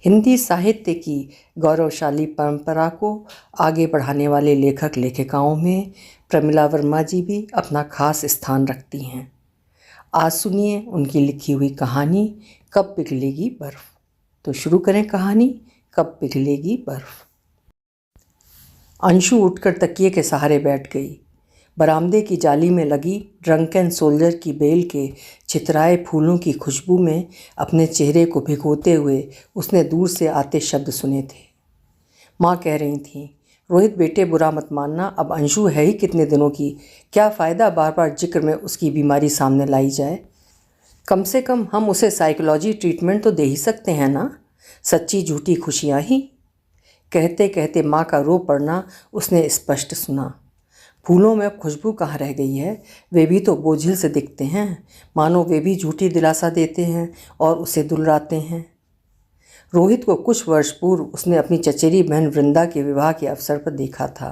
हिंदी साहित्य की गौरवशाली परंपरा को आगे बढ़ाने वाले लेखक लेखिकाओं में प्रमिला वर्मा जी भी अपना खास स्थान रखती हैं। आज सुनिए उनकी लिखी हुई कहानी कब पिघलेगी बर्फ़। तो शुरू करें कहानी कब पिघलेगी बर्फ़। अंशु उठकर तकिए के सहारे बैठ गई। बरामदे की जाली में लगी ड्रंकन सोल्जर की बेल के छितराए फूलों की खुशबू में अपने चेहरे को भिगोते हुए उसने दूर से आते शब्द सुने थे। माँ कह रही थी, रोहित बेटे बुरा मत मानना, अब अंशु है ही कितने दिनों की, क्या फ़ायदा बार बार जिक्र में उसकी बीमारी सामने लाई जाए। कम से कम हम उसे साइकोलॉजी ट्रीटमेंट तो दे ही सकते हैं ना, सच्ची झूठी खुशियाँ ही। कहते कहते माँ का रो पड़ना उसने स्पष्ट सुना। फूलों में अब खुशबू कहाँ रह गई है, वे भी तो बोझिल से दिखते हैं, मानो वे भी झूठी दिलासा देते हैं और उसे दुलराते हैं। रोहित को कुछ वर्ष पूर्व उसने अपनी चचेरी बहन वृंदा के विवाह के अवसर पर देखा था।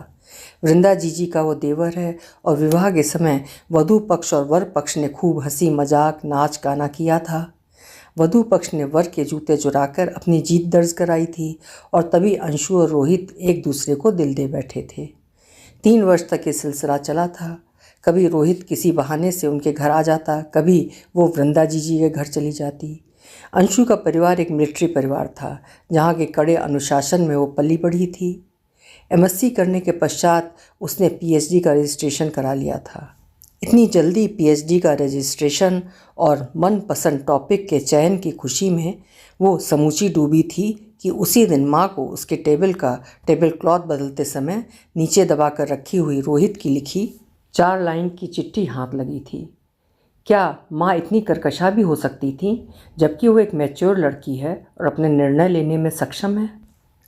वृंदा जीजी का वो देवर है और विवाह के समय वधू पक्ष और वर पक्ष ने खूब हंसी मजाक नाच गाना किया था। वधू पक्ष ने वर के जूते चुराकर अपनी जीत दर्ज कराई थी और तभी अंशु और रोहित एक दूसरे को दिल दे बैठे थे। 3 वर्ष तक ये सिलसिला चला था। कभी रोहित किसी बहाने से उनके घर आ जाता, कभी वो वृंदा जीजी के घर चली जाती। अंशु का परिवार एक मिलिट्री परिवार था, जहाँ के कड़े अनुशासन में वो पली बढ़ी थी। एमएससी करने के पश्चात उसने पीएचडी का रजिस्ट्रेशन करा लिया था। इतनी जल्दी पीएचडी का रजिस्ट्रेशन और मनपसंद टॉपिक के चयन की खुशी में वो समूची डूबी थी कि उसी दिन माँ को उसके टेबल क्लॉथ बदलते समय नीचे दबाकर रखी हुई रोहित की लिखी 4 लाइन की चिट्ठी हाथ लगी थी। क्या माँ इतनी कर्कशा भी हो सकती थी, जबकि वो एक मैच्योर लड़की है और अपने निर्णय लेने में सक्षम है।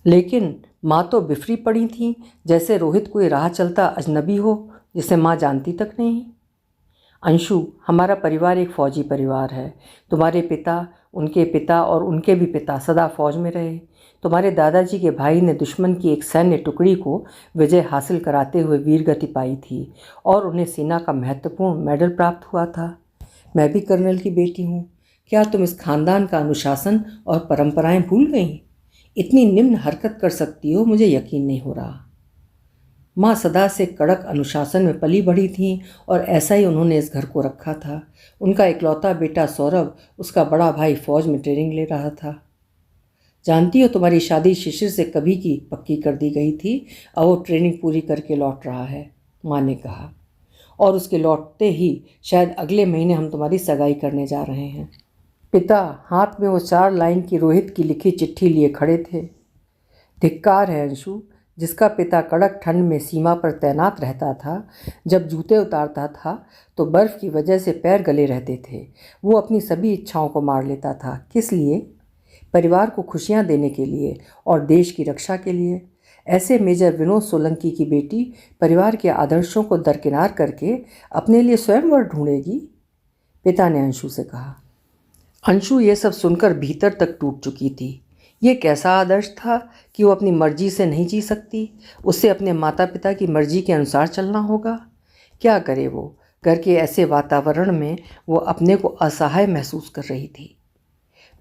लेकिन माँ तो बिफरी पड़ी थी, जैसे रोहित कोई राह चलता अजनबी हो जिसे माँ जानती तक नहीं। अंशु, हमारा परिवार एक फ़ौजी परिवार है। तुम्हारे पिता, उनके पिता और उनके भी पिता सदा फ़ौज में रहे। तुम्हारे दादाजी के भाई ने दुश्मन की एक सैन्य टुकड़ी को विजय हासिल कराते हुए वीरगति पाई थी और उन्हें सेना का महत्वपूर्ण मेडल प्राप्त हुआ था। मैं भी कर्नल की बेटी हूँ। क्या तुम इस खानदान का अनुशासन और परंपराएं भूल गई? इतनी निम्न हरकत कर सकती हो, मुझे यकीन नहीं हो रहा। माँ सदा से कड़क अनुशासन में पली बढ़ी थीं और ऐसा ही उन्होंने इस घर को रखा था। उनका इकलौता बेटा सौरभ, उसका बड़ा भाई फौज में ट्रेनिंग ले रहा था। जानती हो, तुम्हारी शादी शिशिर से कभी की पक्की कर दी गई थी और वो ट्रेनिंग पूरी करके लौट रहा है, माँ ने कहा। और उसके लौटते ही शायद अगले महीने हम तुम्हारी सगाई करने जा रहे हैं। पिता हाथ में वो 4 लाइन की रोहित की लिखी चिट्ठी लिए खड़े थे। धिक्कार है अंशु, जिसका पिता कड़क ठंड में सीमा पर तैनात रहता था, जब जूते उतारता था तो बर्फ़ की वजह से पैर गले रहते थे। वो अपनी सभी इच्छाओं को मार लेता था। किस लिए? परिवार को खुशियाँ देने के लिए और देश की रक्षा के लिए। ऐसे मेजर विनोद सोलंकी की बेटी परिवार के आदर्शों को दरकिनार करके अपने लिए स्वयंवर ढूंढेगी, पिता ने अंशु से कहा। अंशु ये सब सुनकर भीतर तक टूट चुकी थी। ये कैसा आदर्श था कि वो अपनी मर्जी से नहीं जी सकती, उससे अपने माता पिता की मर्जी के अनुसार चलना होगा। क्या करे वो? घर के ऐसे वातावरण में वो अपने को असहाय महसूस कर रही थी।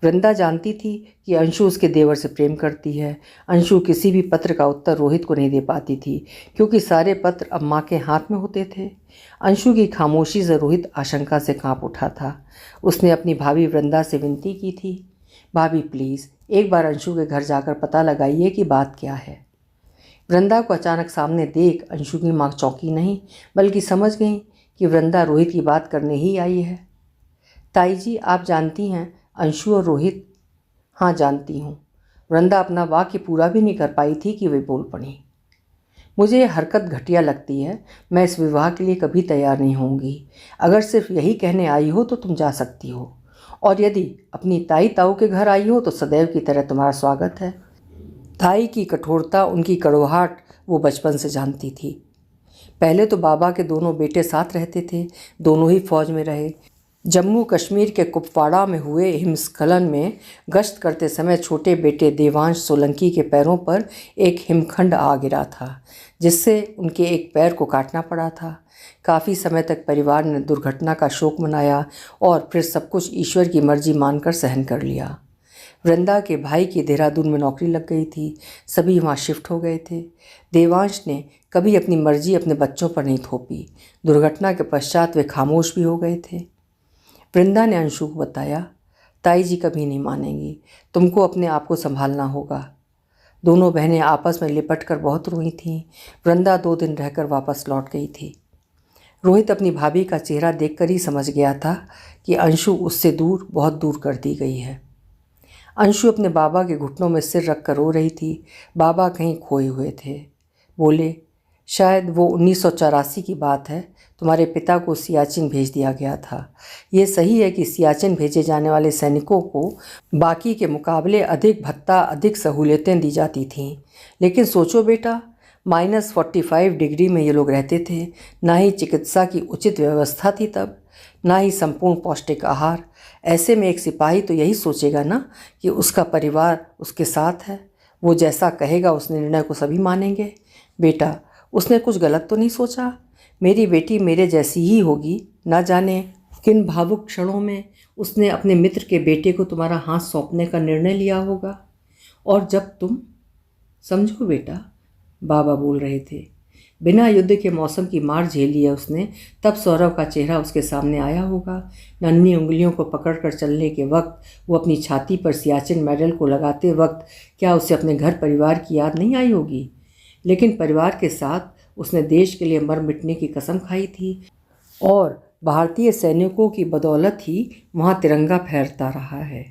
वृंदा जानती थी कि अंशु उसके देवर से प्रेम करती है। अंशु किसी भी पत्र का उत्तर रोहित को नहीं दे पाती थी, क्योंकि सारे पत्र अब माँ के हाथ में होते थे। अंशु की खामोशी से रोहित आशंका से कांप उठा था। उसने अपनी भाभी वृंदा से विनती की थी, भाभी प्लीज़ एक बार अंशु के घर जाकर पता लगाइए कि बात क्या है। वृंदा को अचानक सामने देख अंशु की माँ चौंकी नहीं, बल्कि समझ गई कि वृंदा रोहित की बात करने ही आई है। ताई जी, आप जानती हैं अंशु और रोहित? हाँ जानती हूँ। वृंदा अपना वाक्य पूरा भी नहीं कर पाई थी कि वे बोल पड़ी। मुझे यह हरकत घटिया लगती है। मैं इस विवाह के लिए कभी तैयार नहीं होंगी। अगर सिर्फ यही कहने आई हो तो तुम जा सकती हो, और यदि अपनी ताई ताऊ के घर आई हो तो सदैव की तरह तुम्हारा स्वागत है। ताई की कठोरता, उनकी कड़वाहट वो बचपन से जानती थी। पहले तो बाबा के दोनों बेटे साथ रहते थे, दोनों ही फौज में रहे। जम्मू कश्मीर के कुपवाड़ा में हुए हिमस्खलन में गश्त करते समय छोटे बेटे देवांश सोलंकी के पैरों पर एक हिमखंड आ गिरा था, जिससे उनके एक पैर को काटना पड़ा था। काफ़ी समय तक परिवार ने दुर्घटना का शोक मनाया और फिर सब कुछ ईश्वर की मर्जी मानकर सहन कर लिया। वृंदा के भाई की देहरादून में नौकरी लग गई थी, सभी वहाँ शिफ्ट हो गए थे। देवांश ने कभी अपनी मर्जी अपने बच्चों पर नहीं थोपी। दुर्घटना के पश्चात वे खामोश भी हो गए थे। वृंदा ने अंशु को बताया, ताई जी कभी नहीं मानेंगी, तुमको अपने आप को संभालना होगा। दोनों बहनें आपस में लिपट कर बहुत रोई थीं। वृंदा 2 दिन रहकर वापस लौट गई थी। रोहित अपनी भाभी का चेहरा देखकर ही समझ गया था कि अंशु उससे दूर, बहुत दूर कर दी गई है। अंशु अपने बाबा के घुटनों में सिर रख कर रो रही थी। बाबा कहीं खोए हुए थे। बोले, शायद वो 1984 की बात है, तुम्हारे पिता को सियाचिन भेज दिया गया था। ये सही है कि सियाचिन भेजे जाने वाले सैनिकों को बाकी के मुकाबले अधिक भत्ता, अधिक सहूलियतें दी जाती थीं। लेकिन सोचो बेटा, -45 डिग्री में ये लोग रहते थे। ना ही चिकित्सा की उचित व्यवस्था थी तब, ना ही संपूर्ण पौष्टिक आहार। ऐसे में एक सिपाही तो यही सोचेगा ना कि उसका परिवार उसके साथ है। वो जैसा कहेगा उस निर्णय को सभी मानेंगे। बेटा, उसने कुछ गलत तो नहीं सोचा। मेरी बेटी मेरे जैसी ही होगी। ना जाने किन भावुक क्षणों में उसने अपने मित्र के बेटे को तुम्हारा हाथ सौंपने का निर्णय लिया होगा। और जब तुम समझो बेटा, बाबा बोल रहे थे, बिना युद्ध के मौसम की मार झेली है उसने, तब सौरव का चेहरा उसके सामने आया होगा। नन्ही उंगलियों को पकड़कर चलने के वक्त, वो अपनी छाती पर सियाचिन मेडल को लगाते वक्त, क्या उसे अपने घर परिवार की याद नहीं आई होगी? लेकिन परिवार के साथ उसने देश के लिए मर मिटने की कसम खाई थी और भारतीय सैनिकों की बदौलत ही वहाँ तिरंगा फहरता रहा है।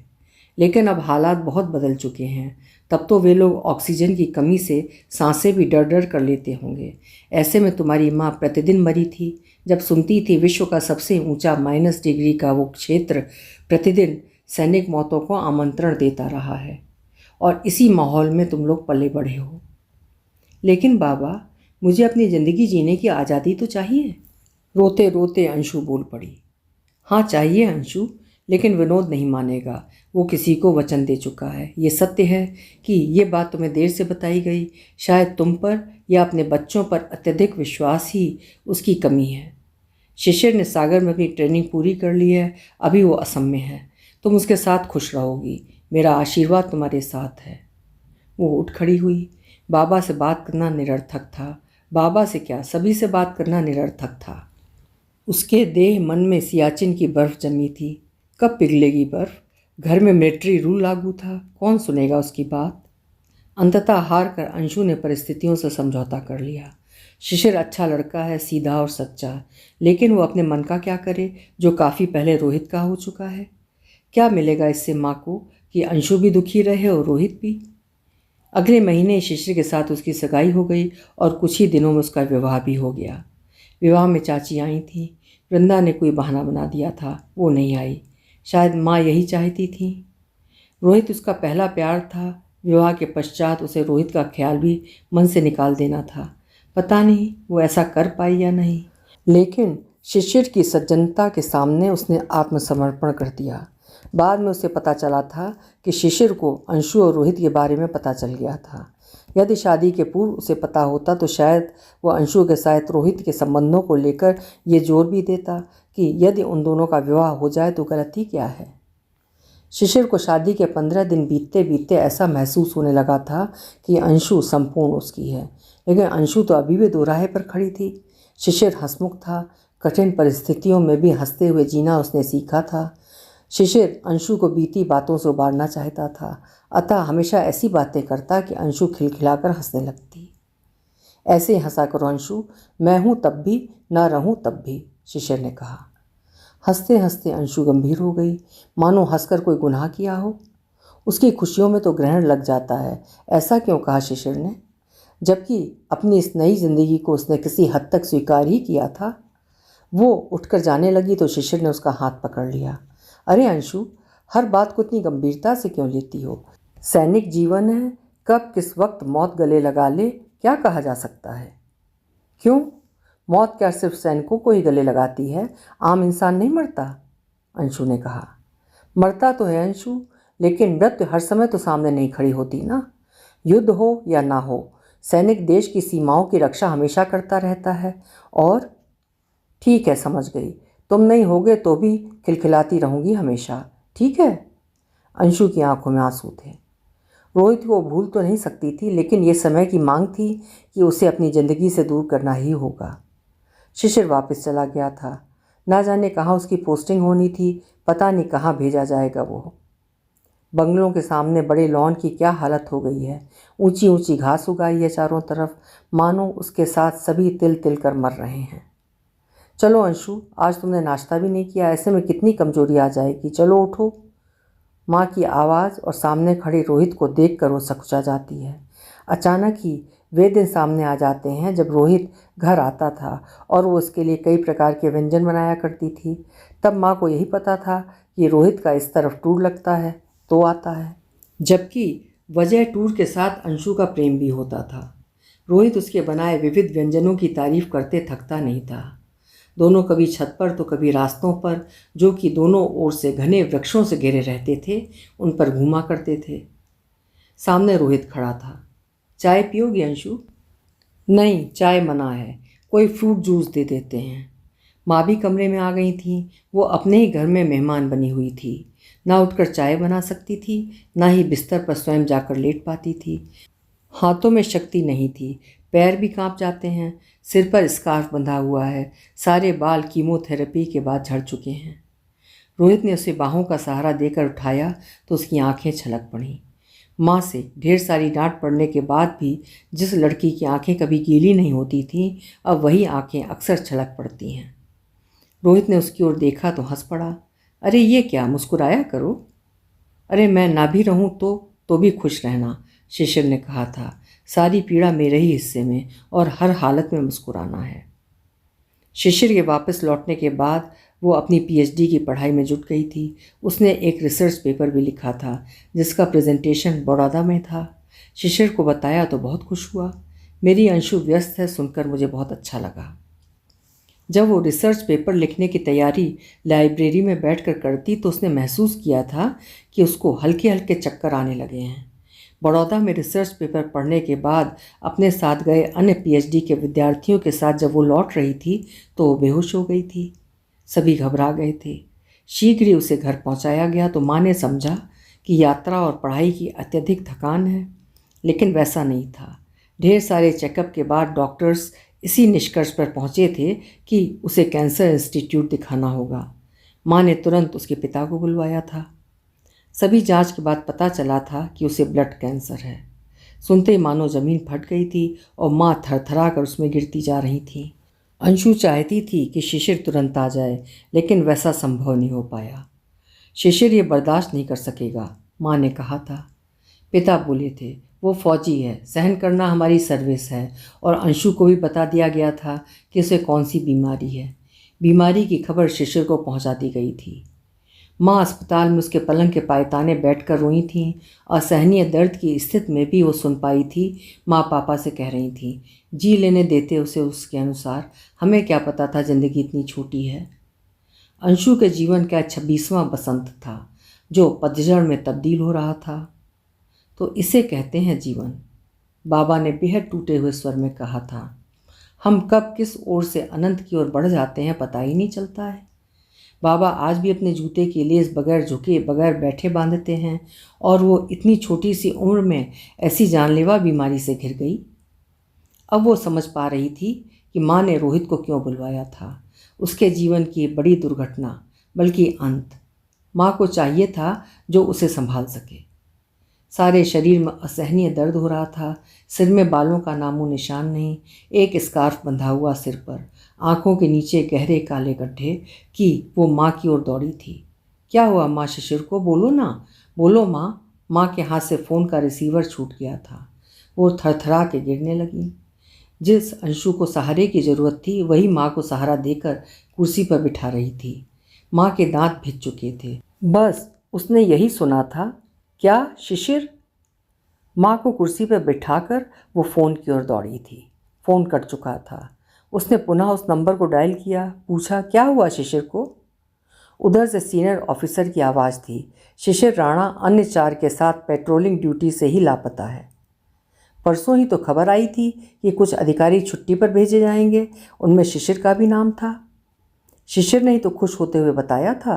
लेकिन अब हालात बहुत बदल चुके हैं। तब तो वे लोग ऑक्सीजन की कमी से सांसें भी डर डर कर लेते होंगे। ऐसे में तुम्हारी माँ प्रतिदिन मरी थी, जब सुनती थी विश्व का सबसे ऊंचा -डिग्री का वो क्षेत्र प्रतिदिन सैनिक मौतों को आमंत्रण देता रहा है। और इसी माहौल में तुम लोग पले बढ़े हो। लेकिन बाबा, मुझे अपनी ज़िंदगी जीने की आज़ादी तो चाहिए। रोते रोते अंशु बोल पड़ी। हाँ चाहिए अंशु, लेकिन विनोद नहीं मानेगा। वो किसी को वचन दे चुका है। ये सत्य है कि ये बात तुम्हें देर से बताई गई। शायद तुम पर या अपने बच्चों पर अत्यधिक विश्वास ही उसकी कमी है। शिशिर ने सागर में अपनी ट्रेनिंग पूरी कर ली है, अभी वो असम में है। तुम उसके साथ खुश रहोगी। मेरा आशीर्वाद तुम्हारे साथ है। वो उठ खड़ी हुई। बाबा से बात करना निरर्थक था। बाबा से क्या, सभी से बात करना निरर्थक था। उसके देह मन में सियाचिन की बर्फ़ जमी थी। कब पिघलेगी बर्फ़? घर में मिलिट्री रूल लागू था, कौन सुनेगा उसकी बात? अंततः हार कर अंशु ने परिस्थितियों से समझौता कर लिया। शिशिर अच्छा लड़का है, सीधा और सच्चा, लेकिन वो अपने मन का क्या करे, जो काफ़ी पहले रोहित का हो चुका है। क्या मिलेगा इससे माँ को कि अंशु भी दुखी रहे और रोहित भी? अगले महीने शिशिर के साथ उसकी सगाई हो गई और कुछ ही दिनों में उसका विवाह भी हो गया। विवाह में चाची आई थी। वृंदा ने कोई बहाना बना दिया था, वो नहीं आई। शायद माँ यही चाहती थी। रोहित उसका पहला प्यार था। विवाह के पश्चात उसे रोहित का ख्याल भी मन से निकाल देना था। पता नहीं वो ऐसा कर पाई या नहीं, लेकिन शिशिर की सज्जनता के सामने उसने आत्मसमर्पण कर दिया। बाद में उसे पता चला था कि शिशिर को अंशु और रोहित के बारे में पता चल गया था। यदि शादी के पूर्व उसे पता होता तो शायद वह अंशु के साथ रोहित के संबंधों को लेकर ये जोर भी देता कि यदि उन दोनों का विवाह हो जाए तो गलती क्या है। शिशिर को शादी के 15 दिन बीतते बीतते ऐसा महसूस होने लगा था कि अंशु संपूर्ण उसकी है। लेकिन अंशु तो अभी भी दोराहे पर खड़ी थी। शिशिर हंसमुख था। कठिन परिस्थितियों में भी हंसते हुए जीना उसने सीखा था। शिशिर अंशु को बीती बातों से उबारना चाहता था, अतः हमेशा ऐसी बातें करता कि अंशु खिलखिलाकर हंसने लगती। ऐसे हंसा करो अंशु, मैं हूँ तब भी, ना रहूँ तब भी, शिशिर ने कहा। हंसते हंसते अंशु गंभीर हो गई, मानो हंसकर कोई गुनाह किया हो। उसकी खुशियों में तो ग्रहण लग जाता है। ऐसा क्यों कहा शिशिर ने, जबकि अपनी इस नई जिंदगी को उसने किसी हद तक स्वीकार ही किया था। वो उठकर जाने लगी तो शिशिर ने उसका हाथ पकड़ लिया। अरे अंशु, हर बात को इतनी गंभीरता से क्यों लेती हो? सैनिक जीवन है, कब किस वक्त मौत गले लगा ले क्या कहा जा सकता है? क्यों, मौत क्या सिर्फ सैनिकों को ही गले लगाती है? आम इंसान नहीं मरता? अंशु ने कहा। मरता तो है अंशु, लेकिन मृत्यु हर समय तो सामने नहीं खड़ी होती ना। युद्ध हो या ना हो, सैनिक देश की सीमाओं की रक्षा हमेशा करता रहता है। और ठीक है, समझ गई, तुम नहीं होगे तो भी खिलखिलाती रहूँगी हमेशा, ठीक है? अंशु की आंखों में आंसू थे। रोहित को भूल तो नहीं सकती थी, लेकिन ये समय की मांग थी कि उसे अपनी ज़िंदगी से दूर करना ही होगा। शिशिर वापस चला गया था। ना जाने कहाँ उसकी पोस्टिंग होनी थी, पता नहीं कहाँ भेजा जाएगा वो। बंगलों के सामने बड़े लॉन की क्या हालत हो गई है। ऊंची ऊंची घास उगाई है चारों तरफ, मानो उसके साथ सभी तिल तिल कर मर रहे हैं। चलो अंशु, आज तुमने नाश्ता भी नहीं किया, ऐसे में कितनी कमजोरी आ जाएगी, चलो उठो। माँ की आवाज़ और सामने खड़े रोहित को देखकर वो सकुचा जाती है। अचानक ही वे दिन सामने आ जाते हैं जब रोहित घर आता था और वो उसके लिए कई प्रकार के व्यंजन बनाया करती थी। तब माँ को यही पता था कि रोहित का इस तरफ टूर लगता है तो आता है, जबकि वजह टूर के साथ अंशु का प्रेम भी होता था। रोहित उसके बनाए विविध व्यंजनों की तारीफ करते थकता नहीं था। दोनों कभी छत पर तो कभी रास्तों पर, जो कि दोनों ओर से घने वृक्षों से घिरे रहते थे, उन पर घूमा करते थे। सामने रोहित खड़ा था। चाय पियोगी अंशु? नहीं, चाय मना है, कोई फ्रूट जूस दे देते हैं। माँ भी कमरे में आ गई थी। वो अपने ही घर में मेहमान बनी हुई थी। ना उठकर चाय बना सकती थी, ना ही बिस्तर पर स्वयं जाकर लेट पाती थी। हाथों में शक्ति नहीं थी, पैर भी कांप जाते हैं। सिर पर स्कार्फ बंधा हुआ है, सारे बाल कीमोथेरेपी के बाद झड़ चुके हैं। रोहित ने उसे बाहों का सहारा देकर उठाया तो उसकी आंखें छलक पड़ीं। माँ से ढेर सारी डांट पड़ने के बाद भी जिस लड़की की आंखें कभी गीली नहीं होती थीं, अब वही आंखें अक्सर छलक पड़ती हैं। रोहित ने उसकी ओर देखा तो हंस पड़ा। अरे ये क्या, मुस्कुराया करो। अरे मैं ना भी रहूं तो भी खुश रहना, शिशिर ने कहा था। सारी पीड़ा मेरे ही हिस्से में और हर हालत में मुस्कुराना है। शिशिर के वापस लौटने के बाद वो अपनी पीएचडी की पढ़ाई में जुट गई थी। उसने एक रिसर्च पेपर भी लिखा था जिसका प्रेजेंटेशन बड़ौदा में था। शिशिर को बताया तो बहुत खुश हुआ। मेरी अंशु व्यस्त है सुनकर मुझे बहुत अच्छा लगा। जब वो रिसर्च पेपर लिखने की तैयारी लाइब्रेरी में बैठकर करती तो उसने महसूस किया था कि उसको हल्के हल्के चक्कर आने लगे हैं। बड़ौदा में रिसर्च पेपर पढ़ने के बाद अपने साथ गए अन्य पीएचडी के विद्यार्थियों के साथ जब वो लौट रही थी तो वो बेहोश हो गई थी। सभी घबरा गए थे। शीघ्र ही उसे घर पहुंचाया गया तो माँ ने समझा कि यात्रा और पढ़ाई की अत्यधिक थकान है, लेकिन वैसा नहीं था। ढेर सारे चेकअप के बाद डॉक्टर्स इसी निष्कर्ष पर पहुंचे थे कि उसे कैंसर इंस्टीट्यूट दिखाना होगा। माँ ने तुरंत उसके पिता को बुलवाया था। सभी जांच के बाद पता चला था कि उसे ब्लड कैंसर है। सुनते ही मानो ज़मीन फट गई थी और माँ थरथरा कर उसमें गिरती जा रही थी। अंशु चाहती थी कि शिशिर तुरंत आ जाए, लेकिन वैसा संभव नहीं हो पाया। शिशिर ये बर्दाश्त नहीं कर सकेगा, माँ ने कहा था। पिता बोले थे, वो फौजी है, सहन करना हमारी सर्विस है। और अंशु को भी बता दिया गया था कि उसे कौन सी बीमारी है। बीमारी की खबर शिशिर को पहुंचा दी गई थी। माँ अस्पताल में उसके पलंग के पायताने बैठकर रोई थीं। असहनीय दर्द की स्थिति में भी वो सुन पाई थी। माँ पापा से कह रही थी, जी लेने देते उसे उसके अनुसार, हमें क्या पता था ज़िंदगी इतनी छोटी है। अंशु के जीवन का 26वां बसंत था जो पतझड़ में तब्दील हो रहा था। तो इसे कहते हैं जीवन, बाबा ने बेहद टूटे हुए स्वर में कहा था। हम कब किस ओर से अनंत की ओर बढ़ जाते हैं पता ही नहीं चलता है। बाबा आज भी अपने जूते की लेस बगैर झुके बगैर बैठे बांधते हैं, और वो इतनी छोटी सी उम्र में ऐसी जानलेवा बीमारी से घिर गई। अब वो समझ पा रही थी कि माँ ने रोहित को क्यों बुलवाया था। उसके जीवन की बड़ी दुर्घटना, बल्कि अंत। माँ को चाहिए था जो उसे संभाल सके। सारे शरीर में असहनीय दर्द हो रहा था। सिर में बालों का नामो निशान नहीं, एक स्कार्फ बंधा हुआ सिर पर, आंखों के नीचे गहरे काले गड्ढे कि वो माँ की ओर दौड़ी थी। क्या हुआ माँ? शिशिर को बोलो ना, बोलो माँ। माँ के हाथ से फ़ोन का रिसीवर छूट गया था। वो थरथरा के गिरने लगी। जिस अंशु को सहारे की ज़रूरत थी वही माँ को सहारा देकर कुर्सी पर बिठा रही थी। माँ के दांत भिज चुके थे। बस उसने यही सुना था, क्या शिशिर? माँ को कुर्सी पर बिठाकर वो फ़ोन की ओर दौड़ी थी। फ़ोन कट चुका था। उसने पुनः उस नंबर को डायल किया, पूछा, क्या हुआ शिशिर को? उधर से सीनियर ऑफिसर की आवाज़ थी, शिशिर राणा अन्य 4 के साथ पेट्रोलिंग ड्यूटी से ही लापता है। परसों ही तो खबर आई थी कि कुछ अधिकारी छुट्टी पर भेजे जाएंगे, उनमें शिशिर का भी नाम था। शिशिर ने ही तो खुश होते हुए बताया था।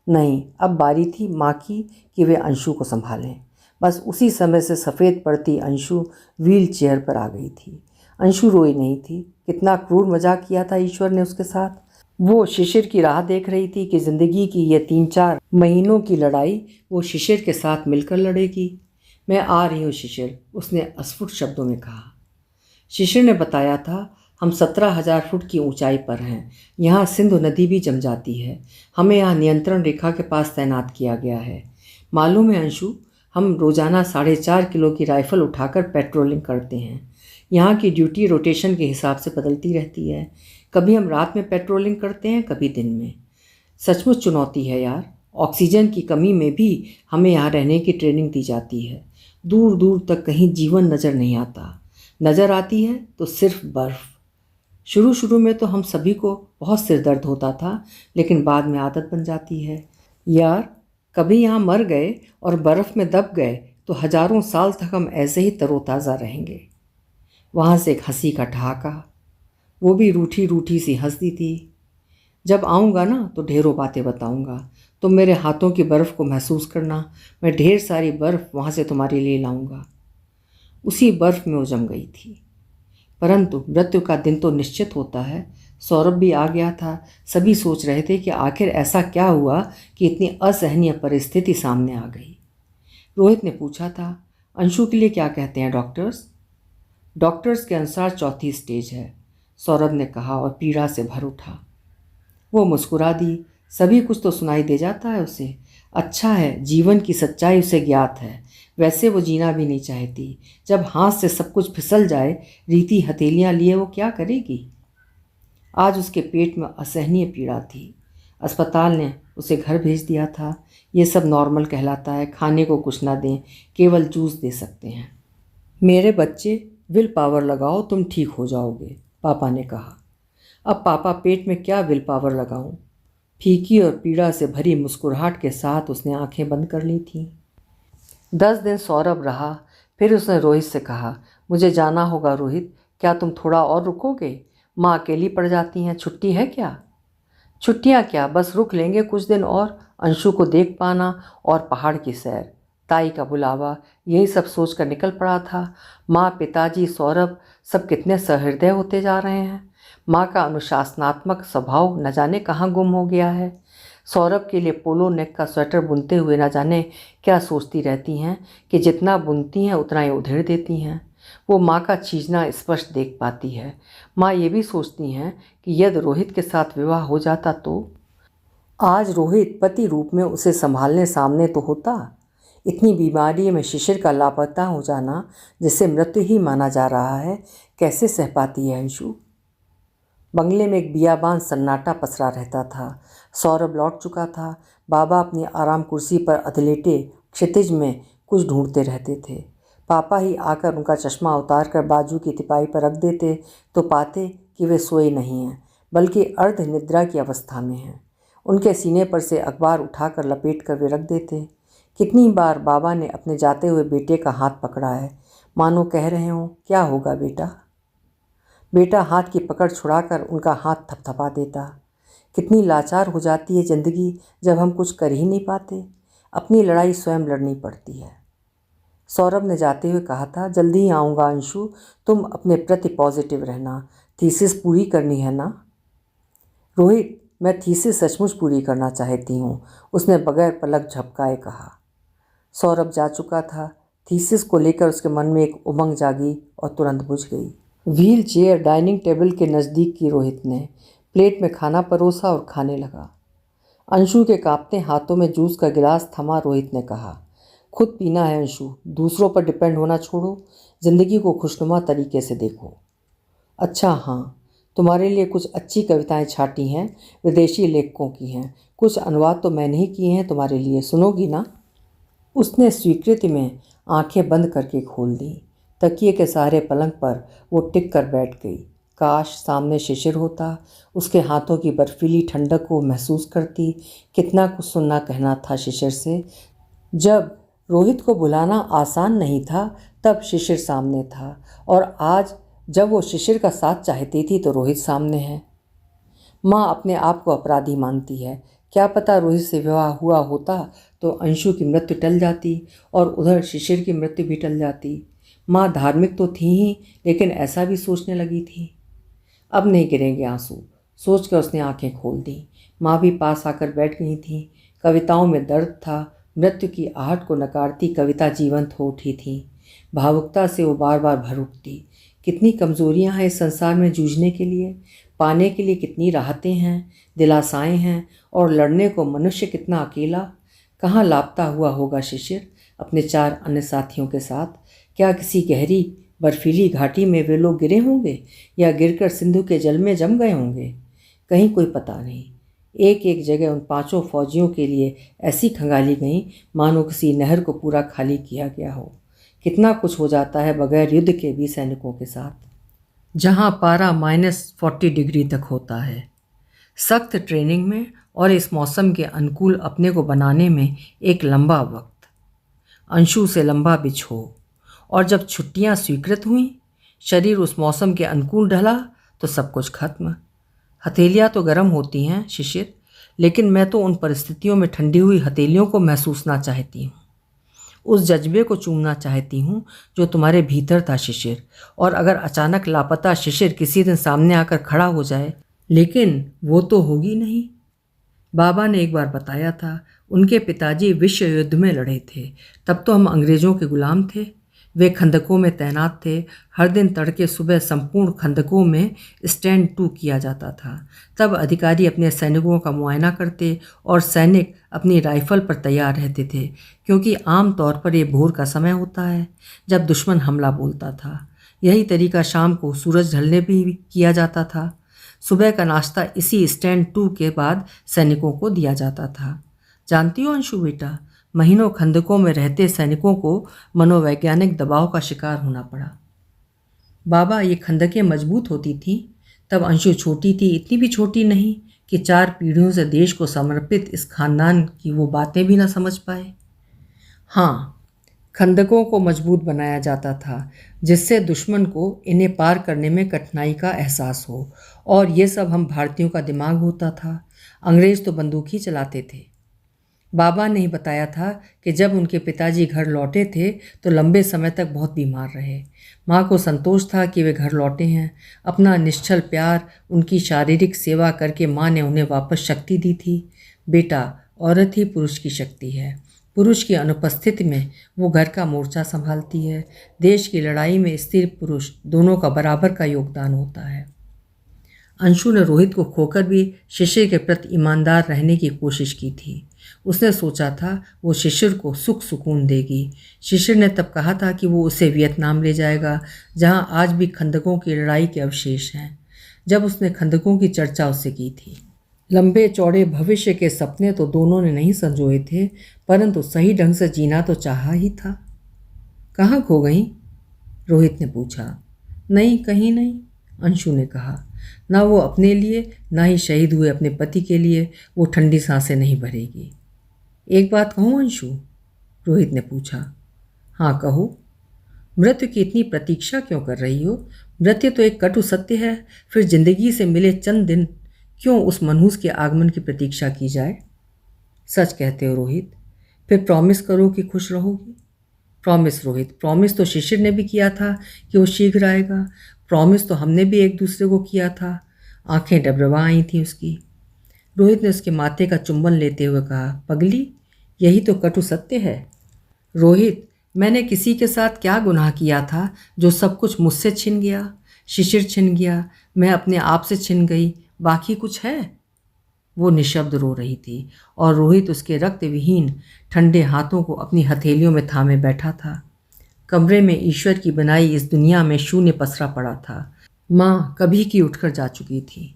नहीं, अब बारी थी माँ की कि वे अंशु को संभालें। बस उसी समय से सफ़ेद पड़ती अंशु व्हील चेयर पर आ गई थी। अंशु रोई नहीं थी। कितना क्रूर मजाक किया था ईश्वर ने उसके साथ। वो शिशिर की राह देख रही थी कि ज़िंदगी की ये 3-4 महीनों की लड़ाई वो शिशिर के साथ मिलकर लड़ेगी। मैं आ रही हूँ शिशिर, उसने अस्फुट शब्दों में कहा। शिशिर ने बताया था, हम 17,000 फुट की ऊंचाई पर हैं। यहाँ सिंधु नदी भी जम जाती है। हमें यहाँ नियंत्रण रेखा के पास तैनात किया गया है। मालूम है अंशु, हम रोज़ाना 4.5 किलो की राइफ़ल उठाकर पेट्रोलिंग करते हैं। यहाँ की ड्यूटी रोटेशन के हिसाब से बदलती रहती है। कभी हम रात में पेट्रोलिंग करते हैं, कभी दिन में। सचमुच चुनौती है यार। ऑक्सीजन की कमी में भी हमें यहाँ रहने की ट्रेनिंग दी जाती है। दूर दूर तक कहीं जीवन नज़र नहीं आता। नज़र आती है तो सिर्फ बर्फ़। शुरू में तो हम सभी को बहुत सिर दर्द होता था, लेकिन बाद में आदत बन जाती है। यार, कभी यहाँ मर गए और बर्फ़ में दब गए तो हज़ारों साल तक हम ऐसे ही तरोताज़ा रहेंगे। वहाँ से एक हंसी का ठहाका। वो भी रूठी रूठी सी हंसती थी। जब आऊँगा ना तो ढेरों बातें बताऊँगा। तुम मेरे हाथों की बर्फ़ को महसूस करना। मैं ढेर सारी बर्फ़ वहाँ से तुम्हारे लिए लाऊँगा। उसी बर्फ़ में वो जम गई थी। परंतु मृत्यु का दिन तो निश्चित होता है। सौरभ भी आ गया था। सभी सोच रहे थे कि आखिर ऐसा क्या हुआ कि इतनी असहनीय परिस्थिति सामने आ गई। रोहित ने पूछा था, अंशु के लिए क्या कहते हैं डॉक्टर्स? डॉक्टर्स के अनुसार चौथी स्टेज है, सौरभ ने कहा और पीड़ा से भर उठा। वो मुस्कुरा दी। सभी कुछ तो सुनाई दे जाता है उसे। अच्छा है, जीवन की सच्चाई उसे ज्ञात है। वैसे वो जीना भी नहीं चाहती। जब हाथ से सब कुछ फिसल जाए, रीति हथेलियाँ लिए वो क्या करेगी? आज उसके पेट में असहनीय पीड़ा थी। अस्पताल ने उसे घर भेज दिया था। ये सब नॉर्मल कहलाता है। खाने को कुछ ना दें, केवल जूस दे सकते हैं। मेरे बच्चे, विल पावर लगाओ, तुम ठीक हो जाओगे, पापा ने कहा। अब पापा, पेट में क्या विल पावर लगाऊं? फीकी और पीड़ा से भरी मुस्कुराहट के साथ उसने आंखें बंद कर ली थीं। 10 दिन सौरभ रहा। फिर उसने रोहित से कहा, मुझे जाना होगा रोहित, क्या तुम थोड़ा और रुकोगे? माँ अकेली पड़ जाती हैं। छुट्टी है क्या? छुट्टियाँ क्या, बस रुक लेंगे कुछ दिन और। अंशु को देख पाना और पहाड़ की सैर, ताई का बुलावा, यही सब सोच कर निकल पड़ा था। माँ, पिताजी, सौरभ सब कितने सहृदय होते जा रहे हैं। माँ का अनुशासनात्मक स्वभाव न जाने कहाँ गुम हो गया है। सौरभ के लिए पोलो नेक का स्वेटर बुनते हुए न जाने क्या सोचती रहती हैं कि जितना बुनती हैं उतना ही उधेड़ देती हैं। वो माँ का चीजना स्पष्ट देख पाती है। माँ ये भी सोचती हैं कि यदि रोहित के साथ विवाह हो जाता तो। आज रोहित पति रूप में उसे संभालने सामने तो होता। इतनी बीमारी में शिशिर का लापता हो जाना, जिसे मृत्यु ही माना जा रहा है, कैसे सह पाती है अंशु? बंगले में एक बियाबान सन्नाटा पसरा रहता था। सौरभ लौट चुका था। बाबा अपनी आराम कुर्सी पर अधलेटे क्षितिज में कुछ ढूंढते रहते थे। पापा ही आकर उनका चश्मा उतार कर बाजू की तिपाई पर रख देते तो पाते कि वे सोए नहीं हैं, बल्कि अर्ध निद्रा की अवस्था में हैं। उनके सीने पर से अखबार उठाकर लपेट कर वे रख देते। कितनी बार बाबा ने अपने जाते हुए बेटे का हाथ पकड़ा है, मानो कह रहे हों, क्या होगा बेटा? बेटा हाथ की पकड़ छुड़ाकर उनका हाथ थपथपा देता। कितनी लाचार हो जाती है ज़िंदगी जब हम कुछ कर ही नहीं पाते। अपनी लड़ाई स्वयं लड़नी पड़ती है। सौरभ ने जाते हुए कहा था, जल्दी ही आऊँगा अंशु, तुम अपने प्रति पॉजिटिव रहना। थीसिस पूरी करनी है ना? रोहित, मैं थीसिस सचमुच पूरी करना चाहती हूँ, उसने बगैर पलक झपकाए कहा। सौरभ जा चुका था। थीसिस को लेकर उसके मन में एक उमंग जागी और तुरंत बुझ गई। व्हील चेयर डाइनिंग टेबल के नज़दीक की रोहित ने प्लेट में खाना परोसा और खाने लगा। अंशु के कांपते हाथों में जूस का गिलास थमा रोहित ने कहा, खुद पीना है अंशु, दूसरों पर डिपेंड होना छोड़ो, ज़िंदगी को खुशनुमा तरीके से देखो। अच्छा हाँ, तुम्हारे लिए कुछ अच्छी कविताएं छाटी हैं, विदेशी लेखकों की हैं, कुछ अनुवाद तो मैंने ही किए हैं तुम्हारे लिए, सुनोगी ना? उसने स्वीकृति में आंखें बंद करके खोल दी। तकिए के सहारे पलंग पर वो टिक कर बैठ गई। काश सामने शिशिर होता, उसके हाथों की बर्फीली ठंडक को महसूस करती। कितना कुछ सुनना कहना था शिशिर से। जब रोहित को बुलाना आसान नहीं था, तब शिशिर सामने था, और आज जब वो शिशिर का साथ चाहती थी तो रोहित सामने है। माँ अपने आप को अपराधी मानती है, क्या पता रोहित से विवाह हुआ होता तो अंशु की मृत्यु टल जाती और उधर शिशिर की मृत्यु भी टल जाती। माँ धार्मिक तो थी ही, लेकिन ऐसा भी सोचने लगी थी। अब नहीं गिरेंगे आंसू, सोचकर उसने आंखें खोल दी। माँ भी पास आकर बैठ गई थी। कविताओं में दर्द था। मृत्यु की आहट को नकारती कविता जीवंत हो उठी थी। भावुकता से वो बार बार भर उठती। कितनी कमजोरियां हैं इस संसार में जूझने के लिए, पाने के लिए कितनी राहतें हैं, दिलासाएं हैं, और लड़ने को मनुष्य कितना अकेला। कहाँ लापता हुआ होगा शिशिर अपने 4 अन्य साथियों के साथ? क्या किसी गहरी बर्फीली घाटी में वे लोग गिरे होंगे, या गिरकर सिंधु के जल में जम गए होंगे? कहीं कोई पता नहीं। एक एक जगह उन 5 फौजियों के लिए ऐसी खंगाली गई मानो किसी नहर को पूरा खाली किया गया हो। कितना कुछ हो जाता है बगैर युद्ध के भी सैनिकों के साथ, जहाँ पारा -40 डिग्री तक होता है। सख्त ट्रेनिंग में और इस मौसम के अनुकूल अपने को बनाने में एक लंबा वक्त, अंशु से लंबा भी हो। और जब छुट्टियां स्वीकृत हुईं, शरीर उस मौसम के अनुकूल ढला तो सब कुछ खत्म। हथेलियां तो गर्म होती हैं शिशिर, लेकिन मैं तो उन परिस्थितियों में ठंडी हुई हथेलियों को महसूसना चाहती हूँ। उस जज्बे को चूमना चाहती हूँ जो तुम्हारे भीतर था शिशिर। और अगर अचानक लापता शिशिर किसी दिन सामने आकर खड़ा हो जाए, लेकिन वो तो होगी नहीं। बाबा ने एक बार बताया था, उनके पिताजी विश्व युद्ध में लड़े थे। तब तो हम अंग्रेजों के गुलाम थे। वे खंदकों में तैनात थे। हर दिन तड़के सुबह संपूर्ण खंदकों में स्टैंड 2 किया जाता था। तब अधिकारी अपने सैनिकों का मुआयना करते और सैनिक अपनी राइफल पर तैयार रहते थे, क्योंकि आम तौर पर यह भोर का समय होता है जब दुश्मन हमला बोलता था। यही तरीका शाम को सूरज ढलने भी किया जाता था। सुबह का नाश्ता इसी स्टैंड 2 के बाद सैनिकों को दिया जाता था। जानती हो अंशु बेटा, महीनों खंदकों में रहते सैनिकों को मनोवैज्ञानिक दबाव का शिकार होना पड़ा। बाबा, ये खंदकें मजबूत होती थीं तब अंशु छोटी थी, इतनी भी छोटी नहीं कि 4 पीढ़ियों से देश को समर्पित इस खानदान की वो बातें भी ना समझ पाए। हाँ, खंदकों को मजबूत बनाया जाता था जिससे दुश्मन को इन्हें पार करने में कठिनाई का एहसास हो, और ये सब हम भारतीयों का दिमाग होता था। अंग्रेज तो बंदूक ही चलाते थे। बाबा ने ही बताया था कि जब उनके पिताजी घर लौटे थे तो लंबे समय तक बहुत बीमार रहे। माँ को संतोष था कि वे घर लौटे हैं। अपना निश्चल प्यार, उनकी शारीरिक सेवा करके माँ ने उन्हें वापस शक्ति दी थी। बेटा, औरत ही पुरुष की शक्ति है। पुरुष की अनुपस्थिति में वो घर का मोर्चा संभालती है। देश की लड़ाई में स्त्री पुरुष दोनों का बराबर का योगदान होता है। अंशु ने रोहित को खोकर भी शिशिर के प्रति ईमानदार रहने की कोशिश की थी। उसने सोचा था वो शिशिर को सुख सुकून देगी। शिशिर ने तब कहा था कि वो उसे वियतनाम ले जाएगा, जहां आज भी खंदकों की लड़ाई के अवशेष हैं। जब उसने खंदकों की चर्चा उससे की थी, लंबे चौड़े भविष्य के सपने तो दोनों ने नहीं संजोए थे, परंतु सही ढंग से जीना तो चाहा ही था। कहाँ खो गई? रोहित ने पूछा। नहीं, कहीं नहीं, अंशु ने कहा। ना वो अपने लिए, ना ही शहीद हुए अपने पति के लिए वो ठंडी सांसें नहीं भरेगी। एक बात कहूँ अंशु? रोहित ने पूछा। हाँ कहो। मृत्यु की इतनी प्रतीक्षा क्यों कर रही हो? मृत्यु तो एक कटु सत्य है। फिर जिंदगी से मिले चंद दिन क्यों उस मनहूस के आगमन की प्रतीक्षा की जाए? सच कहते हो रोहित। फिर प्रॉमिस करो कि खुश रहोगी। प्रॉमिस रोहित, प्रॉमिस तो शिशिर ने भी किया था कि वो शीघ्र आएगा। प्रॉमिस तो हमने भी एक दूसरे को किया था। आंखें डबडबा आई थी उसकी। रोहित ने उसके माथे का चुंबन लेते हुए कहा, पगली, यही तो कटु सत्य है। रोहित, मैंने किसी के साथ क्या गुनाह किया था जो सब कुछ मुझसे छिन गया? शिशिर छिन गया, मैं अपने आप से छिन गई, बाकी कुछ है? वो निशब्द रो रही थी और रोहित उसके रक्त विहीन ठंडे हाथों को अपनी हथेलियों में थामे बैठा था। कमरे में ईश्वर की बनाई इस दुनिया में शून्य पसरा पड़ा था। माँ कभी की उठकर जा चुकी थी।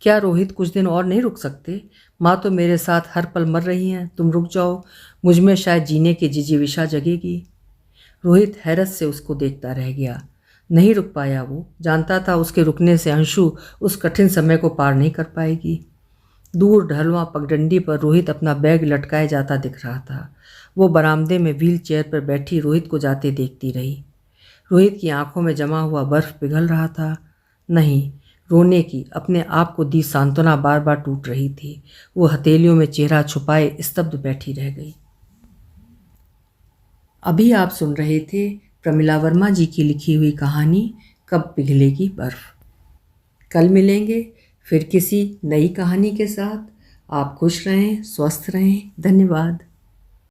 क्या रोहित कुछ दिन और नहीं रुक सकते? माँ तो मेरे साथ हर पल मर रही हैं, तुम रुक जाओ, मुझ में शायद जीने की जिजीविषा जगेगी। रोहित हैरत से उसको देखता रह गया। नहीं रुक पाया वो। जानता था उसके रुकने से अंशु उस कठिन समय को पार नहीं कर पाएगी। दूर ढलवां पगडंडी पर रोहित अपना बैग लटकाए जाता दिख रहा था। वो बरामदे में व्हील चेयर पर बैठी रोहित को जाते देखती रही। रोहित की आंखों में जमा हुआ बर्फ पिघल रहा था। नहीं, रोने की, अपने आप को दी सांत्वना बार बार टूट रही थी। वो हथेलियों में चेहरा छुपाए स्तब्ध बैठी रह गई। अभी आप सुन रहे थे प्रमिला वर्मा जी की लिखी हुई कहानी कब पिघलेगी बर्फ। कल मिलेंगे फिर किसी नई कहानी के साथ। आप खुश रहें, स्वस्थ रहें। धन्यवाद।